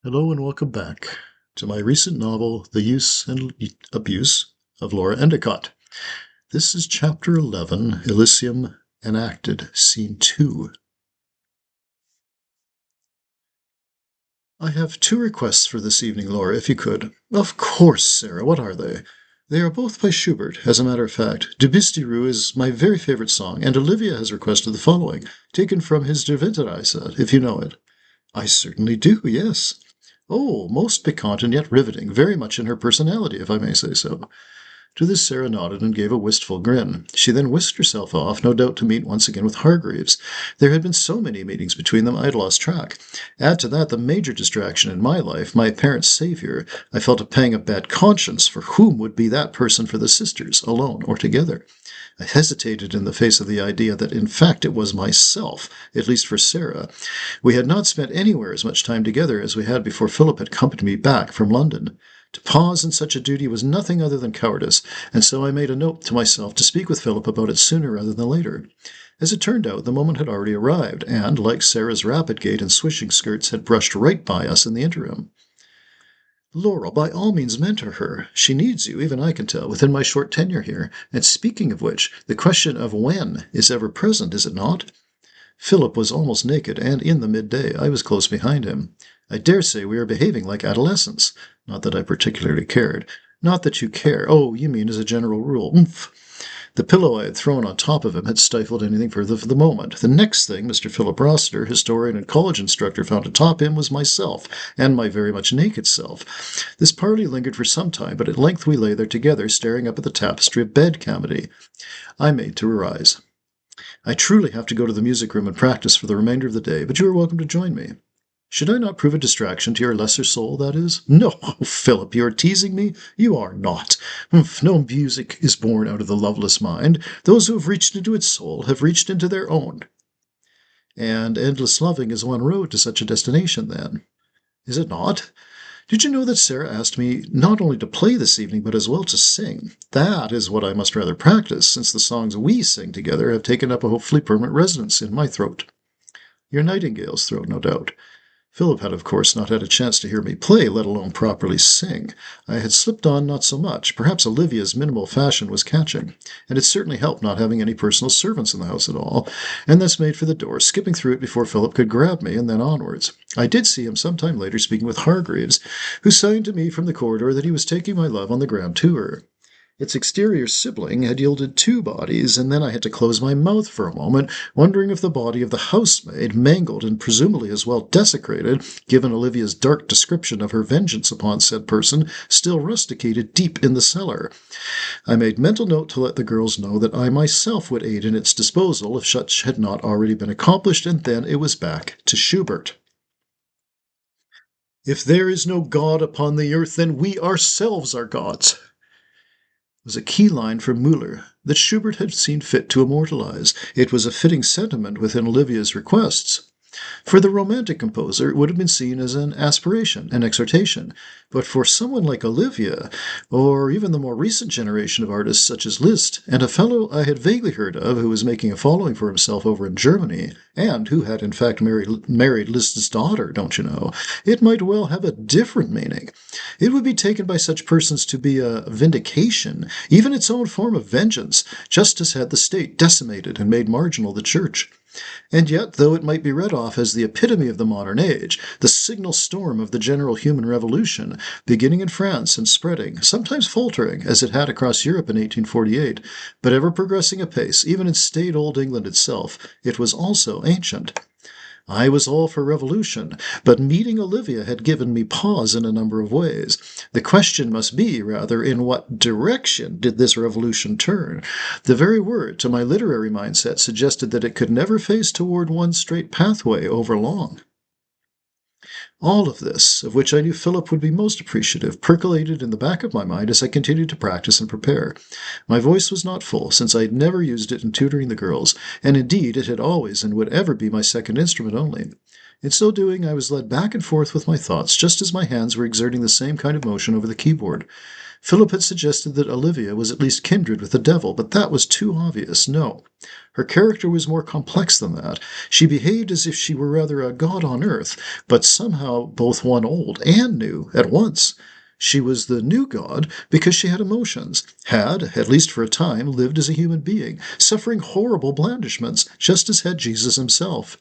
Hello and welcome back to my recent novel, The Use and Abuse of Laura Endicott. This is Chapter 11, Elysium Enacted, Scene 2. I have two requests for this evening, Laura, if you could. Of course, Sarah, what are they? They are both by Schubert, as a matter of fact. Du Bistiroux is my very favorite song, and Olivia has requested the following, taken from his Der Winterreise, if you know it. I certainly do, yes. Oh, most piquant and yet riveting, very much in her personality, if I may say so. To this Sarah nodded and gave a wistful grin. She then whisked herself off, no doubt to meet once again with Hargreaves. There had been so many meetings between them I had lost track. Add to that the major distraction in my life, my apparent saviour. I felt a pang of bad conscience, for whom would be that person for the sisters, alone or together? I hesitated in the face of the idea that in fact it was myself, at least for Sarah. We had not spent anywhere as much time together as we had before Philip had accompanied me back from London. To pause in such a duty was nothing other than cowardice, and so I made a note to myself to speak with Philip about it sooner rather than later. As it turned out, the moment had already arrived, and, like Sarah's rapid gait and swishing skirts, had brushed right by us in the interim. Laura, by all means mentor her. She needs you, even I can tell, within my short tenure here. And speaking of which, the question of when is ever present, is it not? Philip was almost naked, and in the midday. I was close behind him. I dare say we are behaving like adolescents. Not that I particularly cared. Not that you care. Oh, you mean as a general rule. Oomph. The pillow I had thrown on top of him had stifled anything further for the moment. The next thing Mr. Philip Rossiter, historian and college instructor, found to top him was myself, and my very much naked self. This parley lingered for some time, but at length we lay there together, staring up at the tapestry of bed cavity. I made to arise. I truly have to go to the music room and practice for the remainder of the day, but you are welcome to join me. Should I not prove a distraction to your lesser soul, that is? No, Philip, you are teasing me? You are not. No music is born out of the loveless mind. Those who have reached into its soul have reached into their own. And endless loving is one road to such a destination, then. Is it not? Did you know that Sarah asked me not only to play this evening, but as well to sing? That is what I must rather practice, since the songs we sing together have taken up a hopefully permanent residence in my throat. Your nightingale's throat, no doubt. Philip had, of course, not had a chance to hear me play, let alone properly sing. I had slipped on not so much. Perhaps Olivia's minimal fashion was catching, and it certainly helped not having any personal servants in the house at all, and thus made for the door, skipping through it before Philip could grab me, and then onwards. I did see him some time later speaking with Hargreaves, who signed to me from the corridor that he was taking my love on the grand tour. Its exterior sibling had yielded two bodies, and then I had to close my mouth for a moment, wondering if the body of the housemaid, mangled and presumably as well desecrated, given Olivia's dark description of her vengeance upon said person, still rusticated deep in the cellar. I made mental note to let the girls know that I myself would aid in its disposal if such had not already been accomplished, and then it was back to Schubert. If there is no God upon the earth, then we ourselves are gods, was a key line from Müller that Schubert had seen fit to immortalize. It was a fitting sentiment within Olivia's requests. For the romantic composer, it would have been seen as an aspiration, an exhortation. But for someone like Olivia, or even the more recent generation of artists such as Liszt, and a fellow I had vaguely heard of who was making a following for himself over in Germany, and who had in fact married Liszt's daughter, don't you know, it might well have a different meaning. It would be taken by such persons to be a vindication, even its own form of vengeance, just as had the state decimated and made marginal the church. And yet, though it might be read off as the epitome of the modern age, the signal storm of the general human revolution, beginning in France and spreading, sometimes faltering, as it had across Europe in 1848, but ever progressing apace, even in staid old England itself, it was also ancient. I was all for revolution, but meeting Olivia had given me pause in a number of ways. The question must be, rather, in what direction did this revolution turn? The very word, to my literary mindset, suggested that it could never face toward one straight pathway over long. All of this, of which I knew Philip would be most appreciative, percolated in the back of my mind as I continued to practice and prepare. My voice was not full, since I had never used it in tutoring the girls, and indeed it had always and would ever be my second instrument only. In so doing, I was led back and forth with my thoughts, just as my hands were exerting the same kind of motion over the keyboard. Philip had suggested that Olivia was at least kindred with the devil, but that was too obvious. No. Her character was more complex than that. She behaved as if she were rather a god on earth, but somehow both one old and new at once. She was the new god because she had emotions, had, at least for a time, lived as a human being, suffering horrible blandishments, just as had Jesus himself.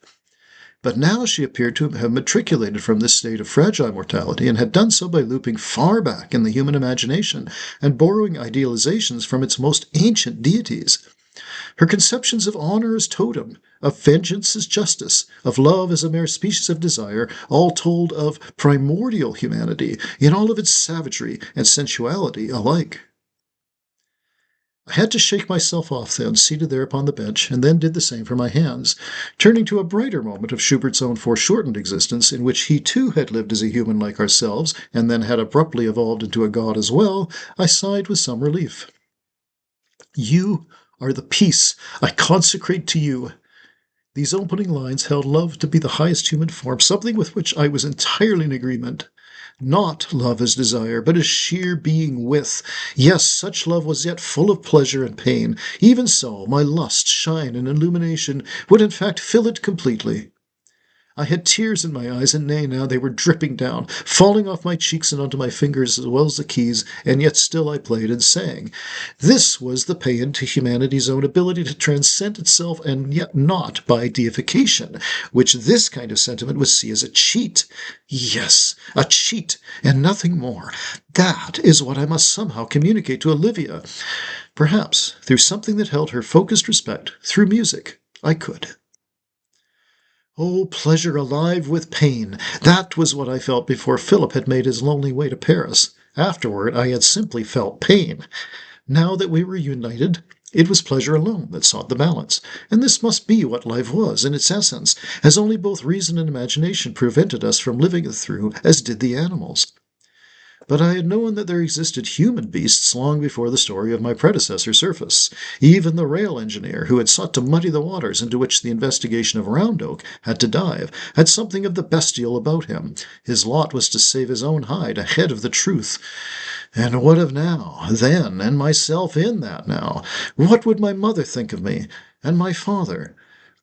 But now she appeared to have matriculated from this state of fragile mortality, and had done so by looping far back in the human imagination and borrowing idealizations from its most ancient deities. Her conceptions of honor as totem, of vengeance as justice, of love as a mere species of desire, all told of primordial humanity in all of its savagery and sensuality alike. I had to shake myself off then, seated there upon the bench, and then did the same for my hands. Turning to a brighter moment of Schubert's own foreshortened existence, in which he too had lived as a human like ourselves, and then had abruptly evolved into a god as well, I sighed with some relief. You are the peace I consecrate to you. These opening lines held love to be the highest human form, something with which I was entirely in agreement. Not love as desire, but as sheer being with. Yes, such love was yet full of pleasure and pain. Even so, my lust, shine, and illumination would in fact fill it completely. I had tears in my eyes, and nay, now they were dripping down, falling off my cheeks and onto my fingers as well as the keys, and yet still I played and sang. This was the paean to humanity's own ability to transcend itself, and yet not by deification, which this kind of sentiment would see as a cheat. Yes, a cheat, and nothing more. That is what I must somehow communicate to Olivia. Perhaps, through something that held her focused respect, through music, I could. Oh, pleasure alive with pain! That was what I felt before Philip had made his lonely way to Paris. Afterward, I had simply felt pain. Now that we were united, it was pleasure alone that sought the balance, and this must be what life was in its essence, as only both reason and imagination prevented us from living it through, as did the animals. But I had known that there existed human beasts long before the story of my predecessor surfaced. Even the rail engineer, who had sought to muddy the waters into which the investigation of Round Oak had to dive, had something of the bestial about him. His lot was to save his own hide ahead of the truth. And what of now, then, and myself in that now? What would my mother think of me, and my father?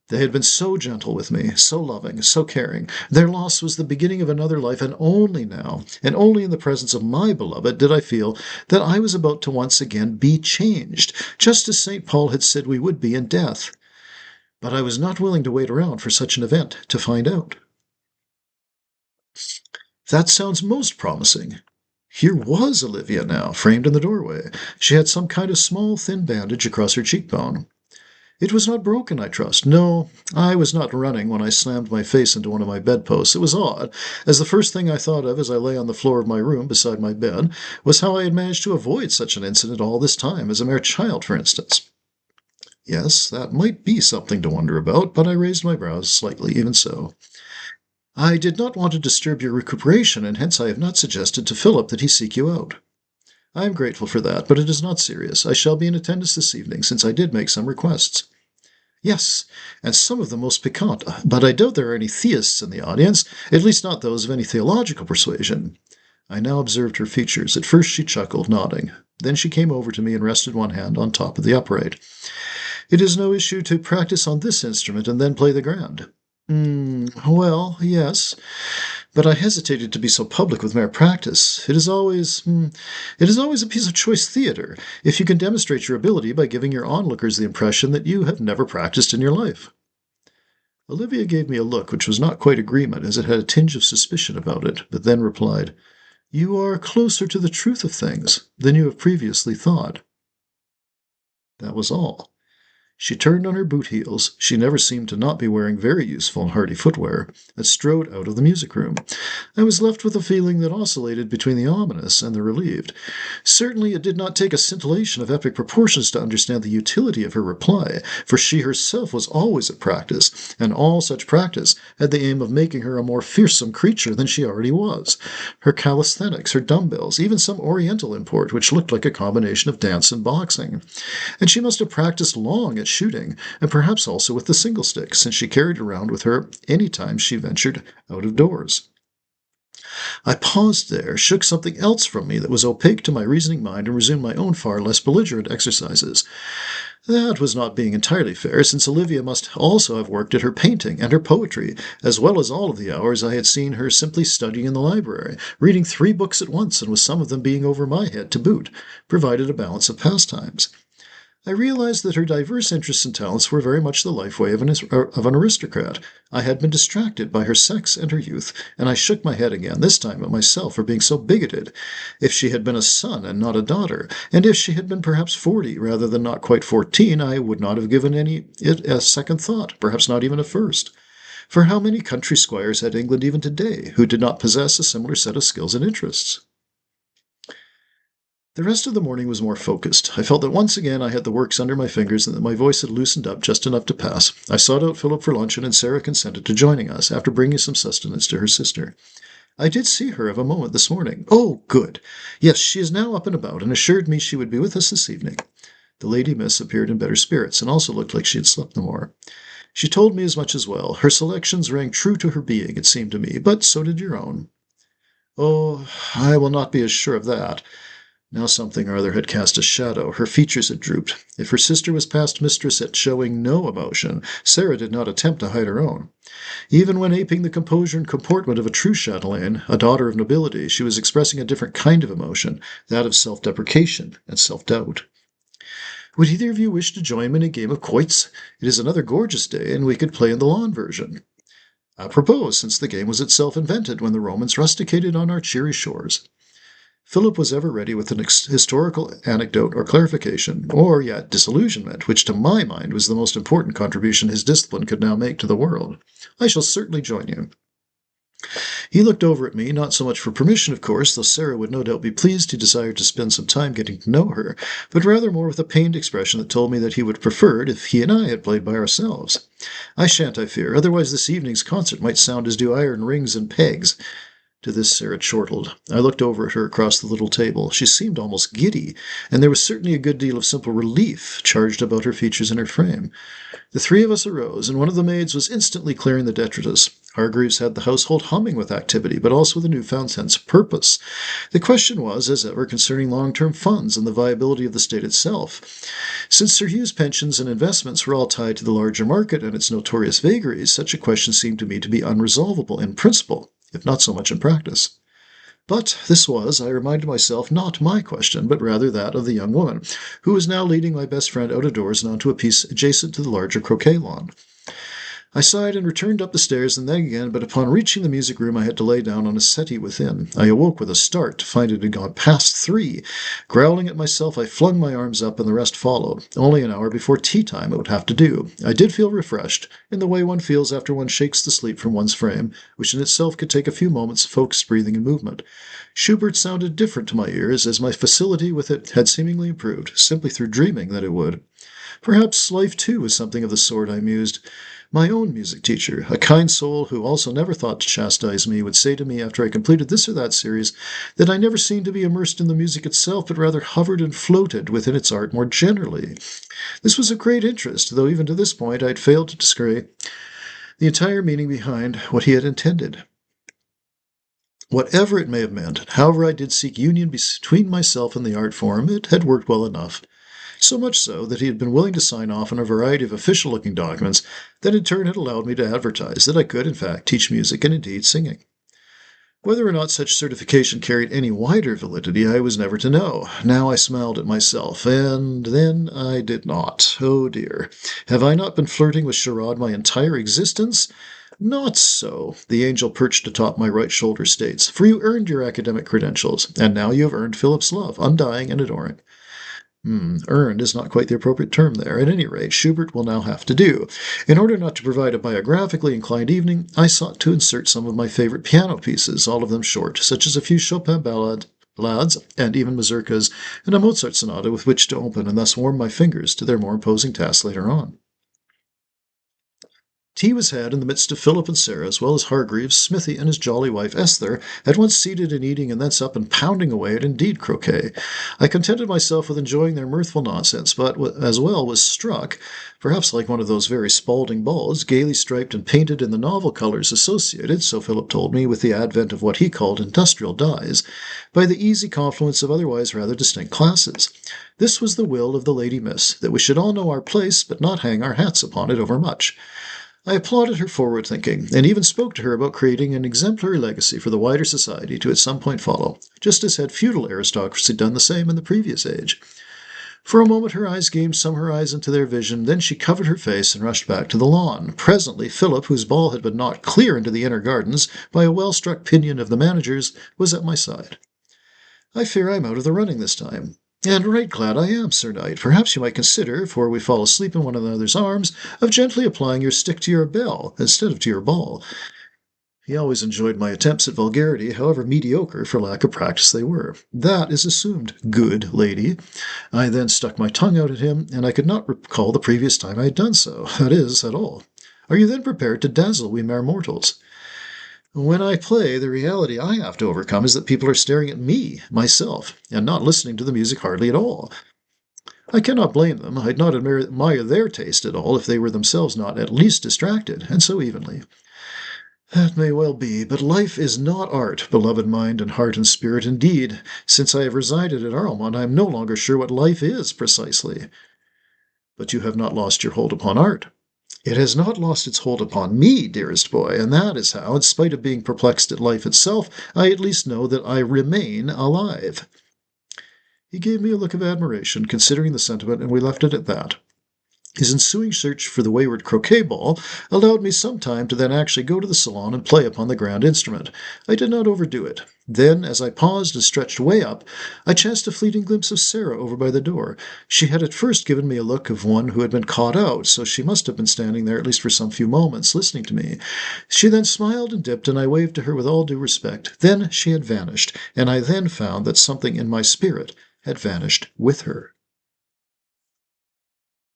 They had been so gentle with me, so loving, so caring. Their loss was the beginning of another life, and only now, and only in the presence of my beloved, did I feel that I was about to once again be changed, just as St. Paul had said we would be in death. But I was not willing to wait around for such an event to find out. That sounds most promising. Here was Olivia now, framed in the doorway. She had some kind of small, thin bandage across her cheekbone. It was not broken, I trust. No, I was not running when I slammed my face into one of my bedposts. It was odd, as the first thing I thought of as I lay on the floor of my room beside my bed was how I had managed to avoid such an incident all this time, as a mere child, for instance. Yes, that might be something to wonder about, but I raised my brows slightly, even so. I did not want to disturb your recuperation, and hence I have not suggested to Philip that he seek you out. I am grateful for that, but it is not serious. I shall be in attendance this evening, since I did make some requests. Yes, and some of the most piquant, but I doubt there are any theists in the audience, at least not those of any theological persuasion. I now observed her features. At first she chuckled, nodding. Then she came over to me and rested one hand on top of the upright. It is no issue to practice on this instrument and then play the grand. Well, yes, but I hesitated to be so public with mere practice. It is always a piece of choice theatre, if you can demonstrate your ability by giving your onlookers the impression that you have never practiced in your life. Olivia gave me a look which was not quite agreement, as it had a tinge of suspicion about it, but then replied, You are closer to the truth of things than you have previously thought. That was all. She turned on her boot heels, she never seemed to not be wearing very useful and hardy footwear, and strode out of the music room. I was left with a feeling that oscillated between the ominous and the relieved. Certainly it did not take a scintillation of epic proportions to understand the utility of her reply, for she herself was always at practice, and all such practice had the aim of making her a more fearsome creature than she already was. Her calisthenics, her dumbbells, even some oriental import which looked like a combination of dance and boxing. And she must have practiced long at shooting, and perhaps also with the single stick, since she carried it around with her any time she ventured out of doors. I paused there, shook something else from me that was opaque to my reasoning mind, and resumed my own far less belligerent exercises. That was not being entirely fair, since Olivia must also have worked at her painting and her poetry, as well as all of the hours I had seen her simply studying in the library, reading 3 books at once, and with some of them being over my head to boot, provided a balance of pastimes. I realized that her diverse interests and talents were very much the life way of an aristocrat. I had been distracted by her sex and her youth, and I shook my head again, this time at myself for being so bigoted. If she had been a son and not a daughter, and if she had been perhaps 40 rather than not quite 14, I would not have given it a second thought, perhaps not even a first. For how many country squires had England even today who did not possess a similar set of skills and interests? The rest of the morning was more focused. I felt that once again I had the works under my fingers and that my voice had loosened up just enough to pass. I sought out Philip for luncheon, and Sarah consented to joining us, after bringing some sustenance to her sister. I did see her of a moment this morning. Oh, good. Yes, she is now up and about, and assured me she would be with us this evening. The lady miss appeared in better spirits, and also looked like she had slept no more. She told me as much as well. Her selections rang true to her being, it seemed to me, but so did your own. Oh, I will not be as sure of that. Now something or other had cast a shadow. Her features had drooped. If her sister was past mistress at showing no emotion, Sarah did not attempt to hide her own. Even when aping the composure and comportment of a true chatelaine, a daughter of nobility, she was expressing a different kind of emotion, that of self-deprecation and self-doubt. Would either of you wish to join me in a game of quoits? It is another gorgeous day, and we could play in the lawn version. Apropos, since the game was itself invented when the Romans rusticated on our cheery shores. Philip was ever ready with an historical anecdote or clarification, or yet disillusionment, which to my mind was the most important contribution his discipline could now make to the world. I shall certainly join you. He looked over at me, not so much for permission, of course, though Sarah would no doubt be pleased he desired to spend some time getting to know her, but rather more with a pained expression that told me that he would prefer it if he and I had played by ourselves. I shan't, I fear, otherwise this evening's concert might sound as do iron rings and pegs. To this Sarah chortled. I looked over at her across the little table. She seemed almost giddy, and there was certainly a good deal of simple relief charged about her features and her frame. The 3 of us arose, and one of the maids was instantly clearing the detritus. Hargreaves had the household humming with activity, but also with a newfound sense of purpose. The question was, as ever, concerning long-term funds and the viability of the state itself. Since Sir Hugh's pensions and investments were all tied to the larger market and its notorious vagaries, such a question seemed to me to be unresolvable in principle, if not so much in practice. But this was, I reminded myself, not my question, but rather that of the young woman, who was now leading my best friend out of doors and onto a piece adjacent to the larger croquet lawn. I sighed and returned up the stairs, and then again, but upon reaching the music room I had to lay down on a settee within. I awoke with a start to find it had gone past 3. Growling at myself, I flung my arms up, and the rest followed. Only an hour before tea time it would have to do. I did feel refreshed, in the way one feels after one shakes the sleep from one's frame, which in itself could take a few moments of focused breathing and movement. Schubert sounded different to my ears, as my facility with it had seemingly improved, simply through dreaming that it would. Perhaps life, too, was something of the sort, I mused. My own music teacher, a kind soul who also never thought to chastise me, would say to me after I completed this or that series that I never seemed to be immersed in the music itself, but rather hovered and floated within its art more generally. This was of great interest, though even to this point I had failed to discern the entire meaning behind what he had intended. Whatever it may have meant, however I did seek union between myself and the art form, it had worked well enough. So much so that he had been willing to sign off on a variety of official-looking documents that in turn had allowed me to advertise that I could, in fact, teach music and indeed singing. Whether or not such certification carried any wider validity, I was never to know. Now I smiled at myself, and then I did not. Oh dear. Have I not been flirting with charade my entire existence? Not so, the angel perched atop my right shoulder states, for you earned your academic credentials, and now you have earned Philip's love, undying and adoring. Earned is not quite the appropriate term there. At any rate, Schubert will now have to do. In order not to provide a biographically inclined evening, I sought to insert some of my favorite piano pieces, all of them short, such as a few Chopin ballades, and even mazurkas, and a Mozart sonata with which to open, and thus warm my fingers to their more imposing tasks later on. Tea was had in the midst of Philip and Sarah, as well as Hargreaves, Smithy, and his jolly wife Esther, at once seated and eating, and thence up and pounding away at indeed croquet. I contented myself with enjoying their mirthful nonsense, but as well was struck, perhaps like one of those very Spalding balls, gaily striped and painted in the novel colours associated, so Philip told me, with the advent of what he called industrial dyes, by the easy confluence of otherwise rather distinct classes. This was the will of the lady miss, that we should all know our place, but not hang our hats upon it overmuch. I applauded her forward thinking, and even spoke to her about creating an exemplary legacy for the wider society to at some point follow, just as had feudal aristocracy done the same in the previous age. For a moment her eyes gained some horizon to their vision, then she covered her face and rushed back to the lawn. Presently Philip, whose ball had been knocked clear into the inner gardens by a well-struck pinion of the manager's, was at my side. "I fear I am out of the running this time." "And right glad I am, Sir Knight. Perhaps you might consider, before we fall asleep in one another's arms, of gently applying your stick to your bell, instead of to your ball." He always enjoyed my attempts at vulgarity, however mediocre for lack of practice they were. "That is assumed, good lady." I then stuck my tongue out at him, and I could not recall the previous time I had done so, that is, at all. "Are you then prepared to dazzle we mere mortals?" "When I play, the reality I have to overcome is that people are staring at me, myself, and not listening to the music hardly at all. I cannot blame them. I'd not admire their taste at all if they were themselves not at least distracted, and so evenly." "That may well be, but life is not art, beloved mind and heart and spirit. Indeed, since I have resided at Arlmont, I am no longer sure what life is precisely." "But you have not lost your hold upon art." "It has not lost its hold upon me, dearest boy, and that is how, in spite of being perplexed at life itself, I at least know that I remain alive." He gave me a look of admiration, considering the sentiment, and we left it at that. His ensuing search for the wayward croquet ball allowed me some time to then actually go to the salon and play upon the grand instrument. I did not overdo it. Then, as I paused and stretched way up, I chanced a fleeting glimpse of Sarah over by the door. She had at first given me a look of one who had been caught out, so she must have been standing there at least for some few moments, listening to me. She then smiled and dipped, and I waved to her with all due respect. Then she had vanished, and I then found that something in my spirit had vanished with her.